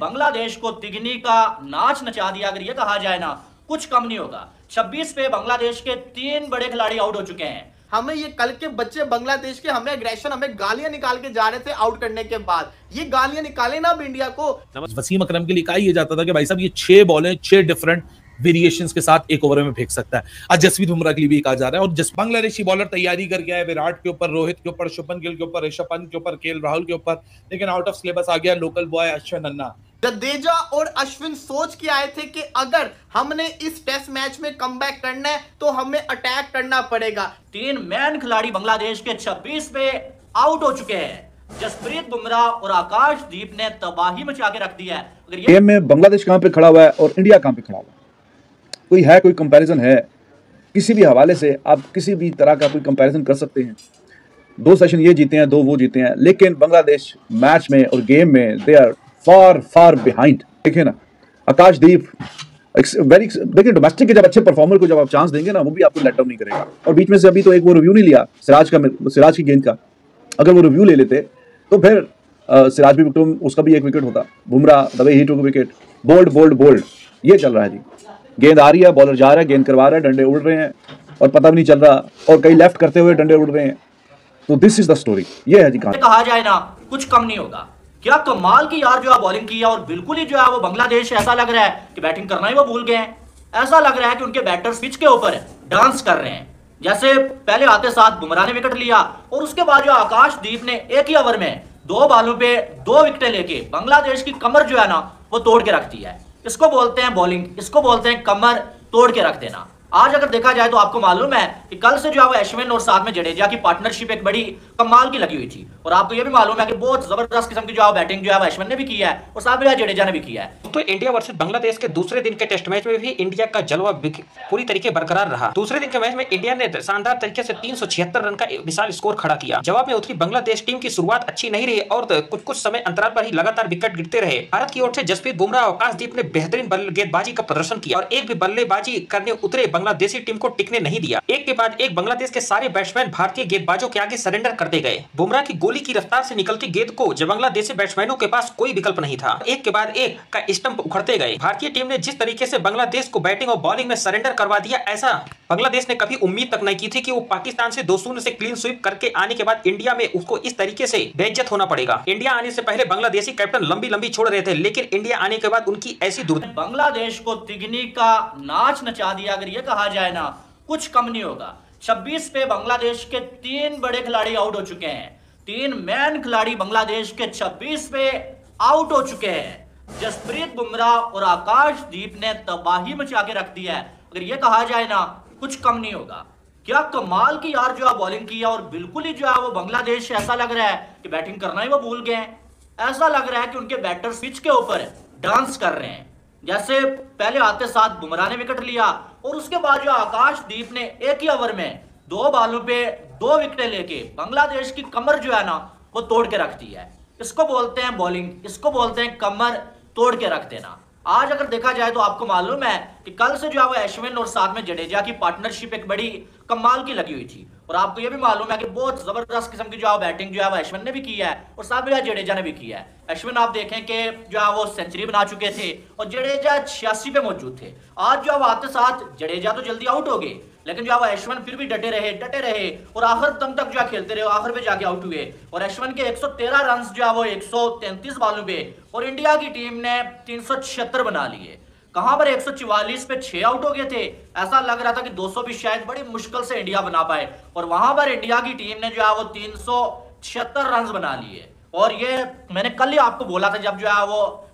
बांग्लादेश को तिगनी का नाच नचा दिया। अगर ये कहा जाए ना, कुछ कम नहीं होगा। 26 पे बांग्लादेश के 3 बड़े खिलाड़ी आउट हो चुके हैं। हमें ये कल के बच्चे बांग्लादेश के हमें एग्रेशन, हमें गालियां निकाल के जा रहे थे आउट करने के बाद। ये गालियां निकाले ना अब इंडिया को। वसीम अकरम के लिए कहा यह जाता था कि भाई साहब ये 6 बॉलें 6 डिफरेंट वेरिएशंस के साथ एक ओवर में फेंक सकता है। आज जसप्रीत बुमराह के लिए भी कहा जा रहा है। और बांग्लादेशी बॉलर तैयारी करके आए विराट के ऊपर, रोहित के ऊपर, शुभमन गिल के ऊपर, ऋषभ पंत के ऊपर, केएल राहुल के ऊपर, लेकिन आउट ऑफ सिलेबस आ गया लोकल बॉय अश्विन अन्ना। जडेजा और अश्विन सोच के आए थे कि अगर हमने इस टेस्ट मैच में कमबैक करना है तो हमें अटैक करना पड़ेगा। 3 मैन खिलाड़ी बांग्लादेश के 26 पे आउट हो चुके हैं। जसप्रीत बुमराह और आकाशदीप ने तबाही मचा के रख दी है। अगर ये गेम में बांग्लादेश कहां पे खड़ा हुआ है और इंडिया कहां पे खड़ा हुआ है, कोई कंपैरिजन है? किसी भी हवाले से आप किसी भी तरह का कोई कंपैरिजन कर सकते हैं। 2 सेशन ये जीते हैं, 2 वो जीते हैं, लेकिन बांग्लादेश मैच में और गेम में दे आर फार बिहाइंड। देखिए ना, आकाशदीप देखिए डोमेस्टिक के जब अच्छे परफॉर्मर को जब आप चांस देंगे ना, वो भी आपको लेट डाउन नहीं करेगा। और बीच में से अभी तो एक वो रिव्यू नहीं लिया सिराज की गेंद का। अगर वो रिव्यू ले लेते तो फिर सिराज भी विकेट, उसका भी एक विकेट होता। Bumrah the way he took wicket, bowled ये चल रहा है जी। गेंद आ रही है, बॉलर जा रहा है, गेंद करवा रहा है, डंडे उड़ रहे हैं और पता भी नहीं चल रहा, और कई लेफ्ट करते हुए डंडे उड़ रहे हैं। तो दिस इज द स्टोरी। ये है जी कहानी। कहा जाए ना, कुछ कम नहीं होगा। क्या कमाल की यार जो है बॉलिंग की है, और बिल्कुल ही जो है वो बांग्लादेश ऐसा लग रहा है कि बैटिंग करना ही वो भूल गए हैं। ऐसा लग रहा है कि उनके बैटर्स पिच के ऊपर डांस कर रहे हैं। जैसे पहले आते साथ बुमराह ने विकेट लिया और उसके बाद जो आकाशदीप ने एक ही ओवर में 2 बॉलों पे 2 विकेटें लेके बांग्लादेश की कमर जो है ना वो तोड़ के रख दी है। इसको बोलते हैं बॉलिंग, इसको बोलते हैं कमर तोड़ के रख देना। आज अगर देखा जाए तो आपको मालूम है कि कल से जो है वो अश्विन और साथ में जडेजा की पार्टनरशिप एक बड़ी कमाल की लगी हुई थी। और आपको ये भी मालूम है कि बहुत जबरदस्त किस्म की जो है बैटिंग जो है वो अश्विन ने भी की है और साथ में जडेजा ने भी किया है। तो इंडिया वर्सेस बांग्लादेश के दूसरे दिन के टेस्ट मैच में भी इंडिया का जलवा पूरी तरीके बरकरार रहा। दूसरे दिन के मैच में इंडिया ने शानदार तरीके से 376 रन का विशाल स्कोर खड़ा किया। जवाब में उतरी बांग्लादेश टीम की शुरुआत अच्छी नहीं रही और कुछ समय अंतराल पर ही लगातार विकेट गिरते रहे। भारत की ओर से जसप्रीत बुमराह और आकाशदीप ने बेहतरीन गेंदबाजी का प्रदर्शन किया और एक भी बल्लेबाजी करने उतरे बांग्लादेशी टीम को टिकने नहीं दिया। एक के बाद एक बांग्लादेश के सारे बैट्समैन भारतीय गेंदबाजों के आगे सरेंडर करते गए। बुमराह की गोली की रफ्तार से निकलती गेंद को जब बांग्लादेशी बैट्समैनों के पास कोई विकल्प नहीं था, एक के बाद एक का स्टंप उखड़ते गए। भारतीय टीम ने जिस तरीके से बांग्लादेश को बैटिंग और बॉलिंग में सरेंडर करवा दिया, ऐसा बांग्लादेश ने कभी उम्मीद तक नहीं की थी कि वो पाकिस्तान से 2-0 से क्लीन स्वीप करके आने के बाद इंडिया में उसको इस तरीके से बेइज्जत होना पड़ेगा। इंडिया आने से पहले बांग्लादेशी कैप्टन लंबी छोड़ रहे थे, लेकिन इंडिया आने के बाद उनकी ऐसी बांग्लादेश को तिगनी का नाच नचा दिया। अगर ये कहा जाए ना, कुछ कम नहीं होगा। 26 पे बांग्लादेश के 3 बड़े खिलाड़ी आउट हो चुके हैं। 3 मैन खिलाड़ी बांग्लादेश के 26 पे आउट हो चुके हैं। जसप्रीत बुमराह और आकाशदीप ने तबाही मचा के रख दी है। अगर ये कहा जाए ना, कुछ कम नहीं होगा। क्या कमाल की यार जो है बॉलिंग की है, और बिल्कुल ही जो है वो बांग्लादेश ऐसा लग रहा है कि बैटिंग करना ही वो भूल गए हैं। ऐसा लग रहा है कि उनके बैटर्स पिच के ऊपर डांस कर रहे हैं। जैसे पहले आते साथ बुमराह ने विकेट लिया और उसके बाद जो आकाशदीप ने एक ही ओवर में 2 बॉलों पे 2 विकेटें लेके बांग्लादेश की कमर जो है ना वो तोड़ के रख दी है। इसको बोलते हैं बॉलिंग, इसको बोलते हैं कमर तोड़ के रख देना। आज अगर देखा जाए तो आपको मालूम है कि कल से जो है वो अश्विन और साथ में जडेजा की पार्टनरशिप एक बड़ी कमाल की लगी हुई थी। और आपको ये भी मालूम है कि बहुत जबरदस्त किस्म की जो है बैटिंग जो है वो अश्विन ने भी की है और साथ में जडेजा ने भी की है। अश्विन आप देखें कि जो है वो सेंचुरी बना चुके थे और जडेजा 86 पे मौजूद थे। आज जो है वो आते साथ जडेजा तो जल्दी आउट हो गए, लेकिन जो है वो अश्विन फिर भी डटे रहे और आखिर दम तक जो है खेलते रहे, आखिर में जाके आउट हुए। और अश्विन के 113 रन जो है वो 133 बॉलों पे और इंडिया की टीम ने 376 बना लिए। कहां पर 144 पे 6 आउट हो गए थे। ऐसा लग रहा था कि 200 भी शायद बड़ी मुश्किल से इंडिया बना पाए, और वहां पर इंडिया की टीम ने जो है वो 376 रन बना लिए। और ये मैंने कल ही आपको बोला था, जब जो है वो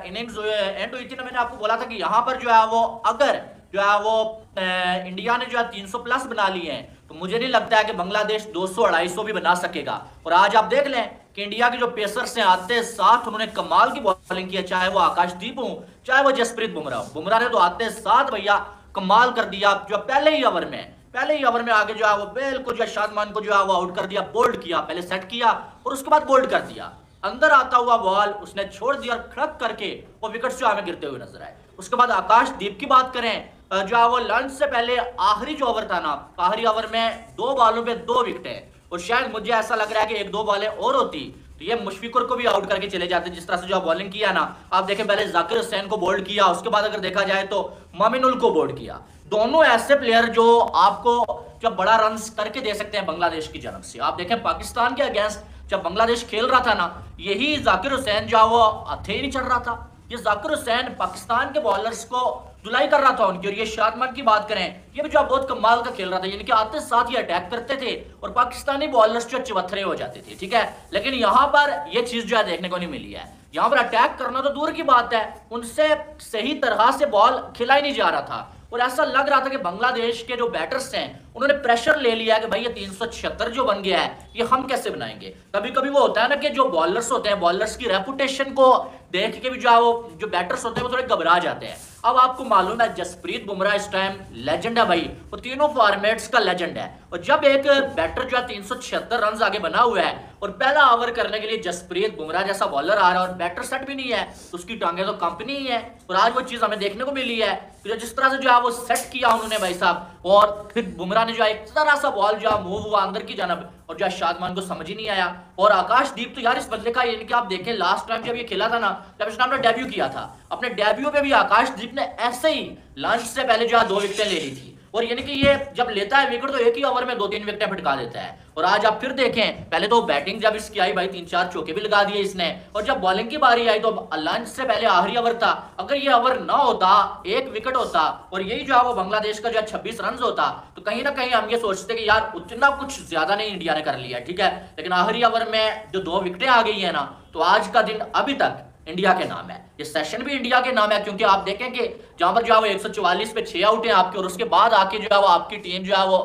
इनिंग्स एंड हुई थी ना, मैंने आपको बोला था कि यहाँ पर जो है वो अगर जो है वो इंडिया ने जो है 300 प्लस बना लिए हैं तो मुझे नहीं लगता है कि बांग्लादेश 200-250 भी बना सकेगा। और आज आप देख लें कि इंडिया के जो पेसर्स हैं आते साथ उन्होंने कमाल की बॉलिंग की है, चाहे वो आकाशदीप हो चाहे वो जसप्रीत बुमराह ने तो आते साथ भैया कमाल कर दिया। जो पहले ही ओवर में आगे जो है वो बिल्कुल जो शादमान को जो है वो आउट कर दिया, बोल्ड किया, पहले सेट किया और उसके बाद बोल्ड कर दिया। अंदर आता हुआ बॉल उसने छोड़ दिया और खड़क करके वो विकेट जो हमें गिरते हुए नजर आए। उसके बाद आकाशदीप की बात करें, जो है वो लंच से पहले आखिरी जो ओवर था ना, आखिरी ओवर में 2 बॉलों पे 2 विकेटें, और शायद मुझे ऐसा लग रहा है कि 1-2 बॉलें और होती तो ये मुशफिकुर को भी आउट करके चले जाते। जिस तरह से जो बॉलिंग किया ना, आप देखें पहले जाकिर हुसैन को बोल्ड किया, उसके बाद अगर देखा जाए तो मोमिनुल को बोल्ड किया। दोनों ऐसे प्लेयर जो आपको जब बड़ा रन करके दे सकते हैं बांग्लादेश की जानब से। आप देखें पाकिस्तान के अगेंस्ट जब बांग्लादेश खेल रहा था ना, यही जाकिर हुसैन जो वो हथे ही नहीं चढ़ रहा था। ये जाकिर हुसैन पाकिस्तान के बॉलर्स को धुलाई कर रहा था उनकी। और ये शादमान की बात करें, ये भी जो बहुत कमाल का खेल रहा था, यानी कि आते साथ ही अटैक करते थे और पाकिस्तानी बॉलर्स जो चवथरे हो जाते थे, ठीक है। लेकिन यहां पर ये चीज जो है देखने को नहीं मिली है। यहां पर अटैक करना तो दूर की बात है, उनसे सही तरह से बॉल खिला ही नहीं जा रहा था। और ऐसा लग रहा था कि बांग्लादेश के जो बैटर्स हैं उन्होंने प्रेशर ले लिया कि भाई ये 376 जो बन गया है ये हम कैसे बनाएंगे। कभी कभी वो होता है ना कि जो बॉलर्स होते हैं, बॉलर्स की रेपुटेशन को देख के भी जो बैटर्स होते हैं वो थोड़े घबरा जाते हैं। अब आपको मालूम है जसप्रीत बुमराह इस टाइम लेजेंड है भाई, वो तीनों फॉर्मेट्स का लेजेंड है। और जब एक बैटर जो है 376 रन आगे बना हुआ है और पहला ओवर करने के लिए जसप्रीत बुमराह जैसा बॉलर आ रहा है और बैटर सेट भी नहीं है, तो उसकी टांगे तो कंपनी ही है। और आज वो चीज हमें देखने को मिली है, तो जिस तरह से जो है वो सेट किया उन्होंने भाई साहब, और फिर बुमराह ने जो है एक तरह सा बॉल जो मूव हुआ अंदर की जानब और जो है शादमान को समझ ही नहीं आया। और आकाशदीप तो यार इस बंदे का, यानी कि आप देखें लास्ट टाइम जब ये खेला था ना, जब इसने अपना डेब्यू किया था, अपने डेब्यू पे भी आकाशदीप ने ऐसे ही लंच से पहले जो है 2 विकेटें ले ली थी। और यानी कि ये जब लेता है विकेट तो एक ही ओवर में 2-3 विकेटें फटका देता है। और आज आप फिर देखें, पहले तो बैटिंग जब इसकी आई भाई 3-4 चौके भी लगा दिए इसने, और जब बॉलिंग की बारी आई तो लंच से पहले आखिरी ओवर था, अगर ये ओवर ना होता, 1 विकेट होता और यही जो है वो बांग्लादेश का जो है 26 रन होता, तो कहीं ना कहीं हम ये सोचते कि यार उतना कुछ ज्यादा नहीं इंडिया ने कर लिया, ठीक है। लेकिन आखिरी ओवर में जो 2 विकेटें आ गई है ना, तो आज का दिन अभी तक इंडिया के नाम है, ये सेशन भी इंडिया के नाम है। क्योंकि आप देखेंगे जहां पर जो है वो 144 पे 6 आउट है आपके, और उसके बाद आके जो है वो आपकी टीम जो है वो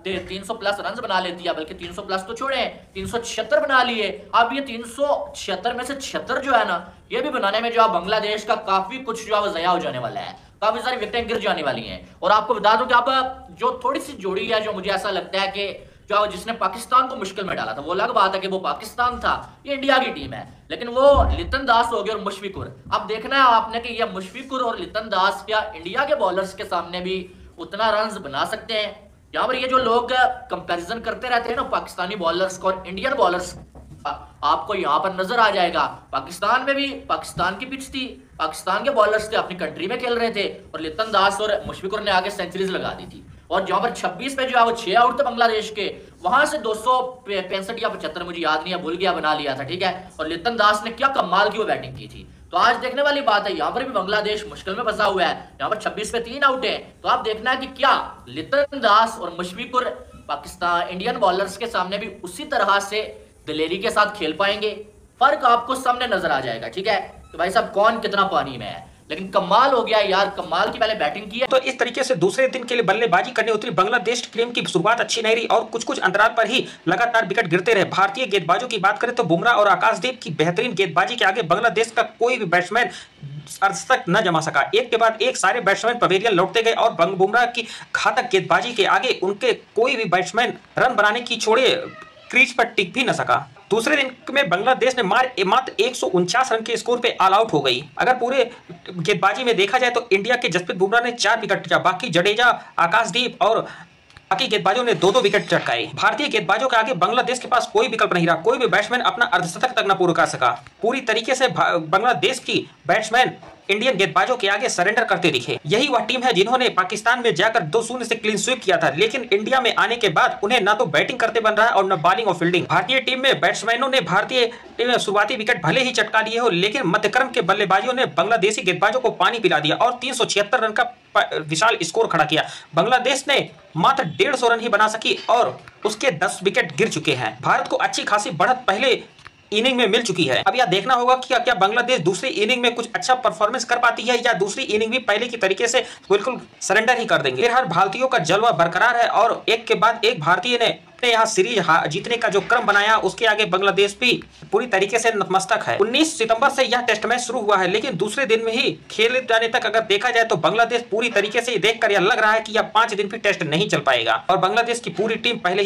300 प्लस रन बना लेती है, बल्कि 300 प्लस तो छोड़े 376 बना लिए। अब ये 376 में से 76 जो है ना, ये भी बनाने में जो है बांग्लादेश का काफी कुछ जो है वो जया हो जाने वाला है, काफी सारी विकेटें गिर जाने वाली हैं। और आपको बता दूं कि अब जो थोड़ी सी जोड़ी है जो मुझे ऐसा लगता है कि जो जिसने पाकिस्तान को मुश्किल में डाला था, वो अलग बात है कि वो पाकिस्तान था, ये इंडिया की टीम है, लेकिन वो लितन दास हो गए और मुशफिकुर। अब देखना है आपने कि ये मुशफिकुर और लितन दास क्या इंडिया के बॉलर्स के सामने भी उतना रन बना सकते हैं। यहाँ पर ये जो लोग कंपैरिजन करते रहते हैं ना पाकिस्तानी बॉलर्स को और इंडियन बॉलर्स, आपको यहाँ पर नजर आ जाएगा पाकिस्तान में भी पाकिस्तान की पिच थी, पाकिस्तान के बॉलर्स थे अपनी कंट्री में खेल रहे थे, और लितन दास और मुशफिकुर ने आगे सेंचुरीज लगा दी थी। और जहां पर 26 पे जो है वो 6 आउट थे बांग्लादेश के, वहां से 265 या 75 मुझे याद नहीं है, भूल गया, बना लिया था, ठीक है। और लितन दास ने क्या कमाल की वो बैटिंग की थी। तो आज देखने वाली बात है, यहाँ पर भी बांग्लादेश मुश्किल में फंसा हुआ है। यहाँ पर 26 पे 3 आउट है, तो आप देखना है कि क्या लितन दास और मुशफिकुर पाकिस्तान इंडियन बॉलर्स के सामने भी उसी तरह से दिलेरी के साथ खेल पाएंगे। फर्क आपको सामने नजर आ जाएगा, ठीक है। तो भाई साहब कौन कितना पानी में है, लेकिन कमाल हो गया यार, कमाल की पहले बैटिंग की है। तो इस तरीके से दूसरे दिन के लिए बल्लेबाजी करने उतरी बांग्लादेश टीम की शुरुआत अच्छी नहीं रही और कुछ अंतराल पर ही लगातार विकेट गिरते रहे। भारतीय गेंदबाजों की बात करें तो बुमराह और आकाशदीप की बेहतरीन गेंदबाजी के आगे बांग्लादेश का कोई भी बैट्समैन अर्धशतक न जमा सका। एक के बाद एक सारे बैट्समैन पवेलियन लौटते गए और बुमराह की घातक गेंदबाजी के आगे उनके कोई भी बैट्समैन रन बनाने की छोड़े क्रीज पर टिक भी न सका। दूसरे दिन में बांग्लादेश ने मात्र 149 रन के स्कोर पे ऑल आउट हो गई। अगर पूरे गेंदबाजी में देखा जाए तो इंडिया के जसप्रीत बुमराह ने 4 विकेट लिया, बाकी जडेजा, आकाशदीप और बाकी गेंदबाजों ने 2-2 विकेट चटकाए। भारतीय गेंदबाजों के आगे बांग्लादेश के पास कोई विकल्प नहीं रहा, कोई भी बैट्समैन अपना अर्धशतक तक न पूरा कर सका। पूरी तरीके से बांग्लादेश की बैट्समैन इंडियन गेंदबाजों के आगे सरेंडर करते दिखे। यही वह टीम है जिन्होंने पाकिस्तान में जाकर 2-0 से क्लीन स्वीप किया था, लेकिन इंडिया में आने के बाद उन्हें न तो बैटिंग करते बन रहा है और न बॉलिंग और फील्डिंग। भारतीय टीम में बैट्समैनों ने भारतीय टीम में शुरुआती विकेट भले ही चटका लिए हो, लेकिन मध्यक्रम के बल्लेबाजों ने बांग्लादेशी गेंदबाजों को पानी पिला दिया और 376 रन का विशाल स्कोर खड़ा किया। बांग्लादेश ने मात्र 150 रन ही बना सकी और उसके 10 विकेट गिर चुके हैं। भारत को अच्छी खासी बढ़त पहले इनिंग में मिल चुकी है। अब यह देखना होगा कि क्या बांग्लादेश दूसरी इनिंग में कुछ अच्छा परफॉर्मेंस कर पाती है या दूसरी इनिंग भी पहले की तरीके से बिल्कुल सरेंडर ही कर देंगे। हर भारतीयों का जलवा बरकरार है और एक के बाद एक भारतीय ने अपने यहाँ सीरीज जीतने का जो क्रम बनाया उसके आगे बांग्लादेश भी पूरी तरीके से नतमस्तक है। 19 सितंबर से यह टेस्ट मैच शुरू हुआ है, लेकिन दूसरे दिन में ही खेले जाने तक अगर देखा जाए तो बांग्लादेश पूरी तरीके से देखकर यह लग रहा है कि यह 5 दिन भी टेस्ट नहीं चल पाएगा और बांग्लादेश की पूरी टीम पहले